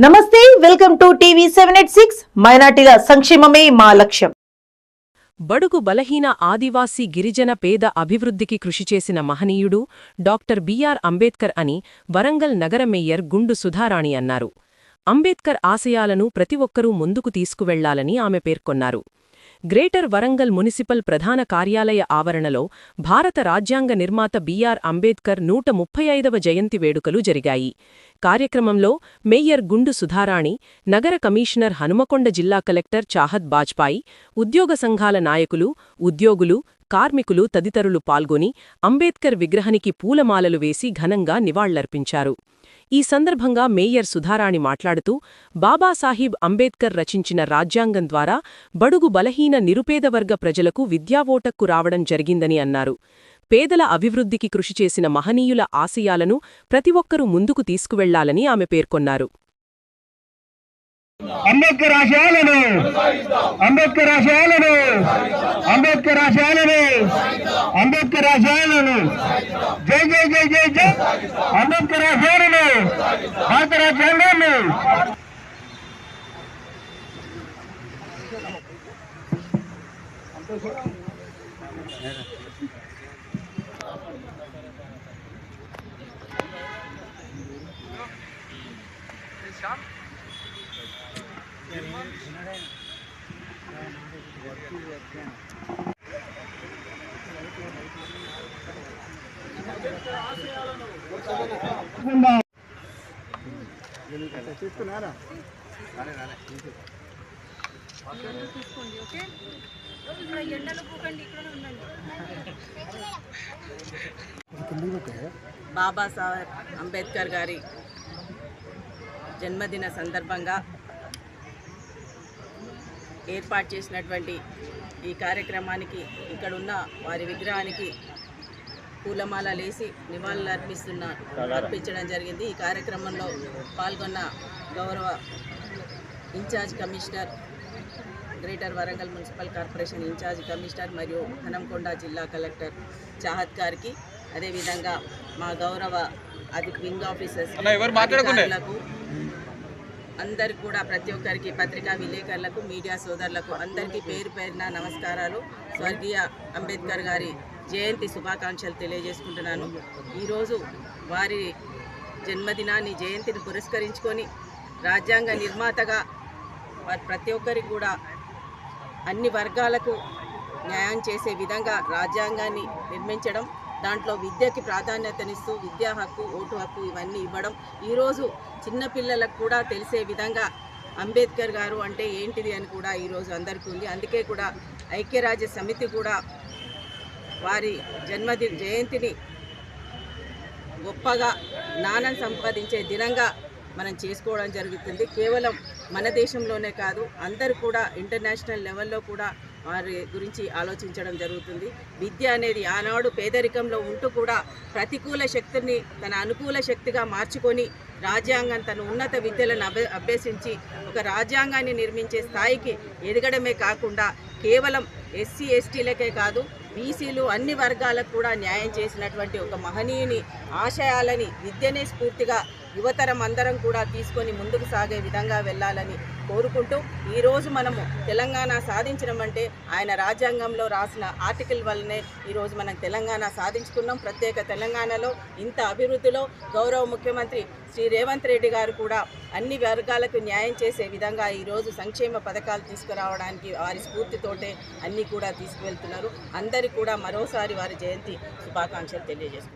నమస్తే, welcome to TV 786. మైనార్టీల సంక్షేమమే మా లక్ష్యం. బడుగు బలహీన ఆదివాసీ గిరిజన పేద అభివృద్ధికి కృషి చేసిన మహనీయుడు డాక్టర్ బిఆర్ అంబేద్కర్ అని వరంగల్ నగర మేయర్ గుండు సుధారాణి అన్నారు. అంబేద్కర్ ఆశయాలను ప్రతి ఒక్కరూ ముందుకు తీసుకువెళ్లాలని ఆమె పేర్కొన్నారు. గ్రేటర్ వరంగల్ మున్సిపల్ ప్రధాన కార్యాలయ ఆవరణలో భారత రాజ్యాంగ నిర్మాత బిఆర్ అంబేద్కర్ 135వ జయంతి వేడుకలు జరిగాయి. కార్యక్రమంలో మేయర్ గుండు సుధారాణి, నగర కమిషనర్ హనుమకొండ జిల్లా కలెక్టర్ చాహద్ బాజ్పాయి, ఉద్యోగ సంఘాల నాయకులు, ఉద్యోగులు, కార్మికులు తదితరులు పాల్గొని అంబేద్కర్ విగ్రహానికి పూలమాలలు వేసి ఘనంగా నివాళులర్పించారు. ఈ సందర్భంగా మేయర్ సుధారాణి మాట్లాడుతూ, బాబాసాహెబ్ అంబేద్కర్ రచించిన రాజ్యాంగం ద్వారా బడుగు బలహీన నిరుపేదవర్గ ప్రజలకు విద్యావోటక్కు రావడం జరిగిందని అన్నారు. పేదల అభివృద్ధికి కృషి చేసిన మహనీయుల ఆశయాలను ప్రతి ఒక్కరూ ముందుకు తీసుకువెళ్లాలని ఆమె పేర్కొన్నారు. అంబేద్కర్ ఆశయాలను అంబేద్కర్ ఆశయాలను అంబేద్కర్ ఆశయాలను అంబేద్కర్ ఆశయాలను జై జై జై జై జై అంబేద్కర్ ఆశయాలను భారత రాజ్యాంగాన్ని చూస్తున్నారా బాబాసాహెబ్ అంబేద్కర్ గారి జన్మదిన సందర్భంగా ఏర్పాటు చేసినటువంటి ఈ కార్యక్రమానికి ఇక్కడున్న వారి విగ్రహానికి పూలమాలలేసి నివాళులు అర్పించడం జరిగింది. ఈ కార్యక్రమంలో పాల్గొన్న గౌరవ in charge commissioner, greater Warangal municipal corporation in charge commissioner మరియు హనంకొండ జిల్లా కలెక్టర్ చాహద్ గారికి, అదేవిధంగా మా గౌరవ వింగ్ ఆఫీసర్స్ అధికారులకు అందరికి కూడా, ప్రతి ఒక్కరికి, పత్రికా విలేకరులకు, మీడియా సోదరులకు అందరికీ పేరు పేరున నమస్కారాలు. స్వర్గీయ అంబేద్కర్ గారి జయంతి శుభాకాంక్షలు తెలియజేసుకుంటున్నాను. ఈరోజు వారి జన్మదినాన్ని, జయంతిని పురస్కరించుకొని రాజ్యాంగ నిర్మాతగా వారి ప్రతి ఒక్కరికి కూడా అన్ని వర్గాలకు న్యాయం చేసే విధంగా రాజ్యాంగాన్ని నిర్మించడం, దాంట్లో విద్యకి ప్రాధాన్యతనిస్తూ విద్యా హక్కు, ఓటు హక్కు ఇవన్నీ ఇవ్వడం, ఈరోజు చిన్నపిల్లలకు కూడా తెలిసే విధంగా అంబేద్కర్ గారు అంటే ఏంటిది అని కూడా ఈరోజు అందరికీ ఉంది. అందుకే కూడా ఐక్యరాజ్య సమితి కూడా వారి జయంతిని గొప్పగా జ్ఞానం సంపాదించే దినంగా మనం చేసుకోవడం జరుగుతుంది. కేవలం మన దేశంలోనే కాదు, అందరూ కూడా ఇంటర్నేషనల్ లెవెల్లో కూడా వారి గురించి ఆలోచించడం జరుగుతుంది. విద్య అనేది ఆనాడు పేదరికంలో ఉంటూ కూడా ప్రతికూల శక్తిని తన అనుకూల శక్తిగా మార్చుకొని రాజ్యాంగం, తన ఉన్నత విద్యలను అభ్యసించి ఒక రాజ్యాంగాన్ని నిర్మించే స్థాయికి ఎదగడమే కాకుండా కేవలం ఎస్సీ ఎస్టీలకే కాదు, బీసీలు అన్ని వర్గాలకు కూడా న్యాయం చేసినటువంటి ఒక మహనీయుని ఆశయాలని, విద్యనే స్ఫూర్తిగా యువతరం అందరం కూడా తీసుకొని ముందుకు సాగే విధంగా వెళ్ళాలని కోరుకుంటూ, ఈరోజు మనము తెలంగాణ సాధించడం అంటే ఆయన రాజ్యాంగంలో రాసిన ఆర్టికల్ వల్లనే ఈరోజు మనం తెలంగాణ సాధించుకున్నాం. ప్రత్యేక తెలంగాణలో ఇంత అభివృద్ధిలో గౌరవ ముఖ్యమంత్రి శ్రీ రేవంత్ రెడ్డి గారు కూడా అన్ని వర్గాలకు న్యాయం చేసే విధంగా ఈరోజు సంక్షేమ పథకాలు తీసుకురావడానికి వారి స్ఫూర్తితోటే అన్నీ కూడా తీసుకువెళ్తున్నారు. అందరికీ కూడా మరోసారి వారి జయంతి శుభాకాంక్షలు తెలియజేస్తున్నారు.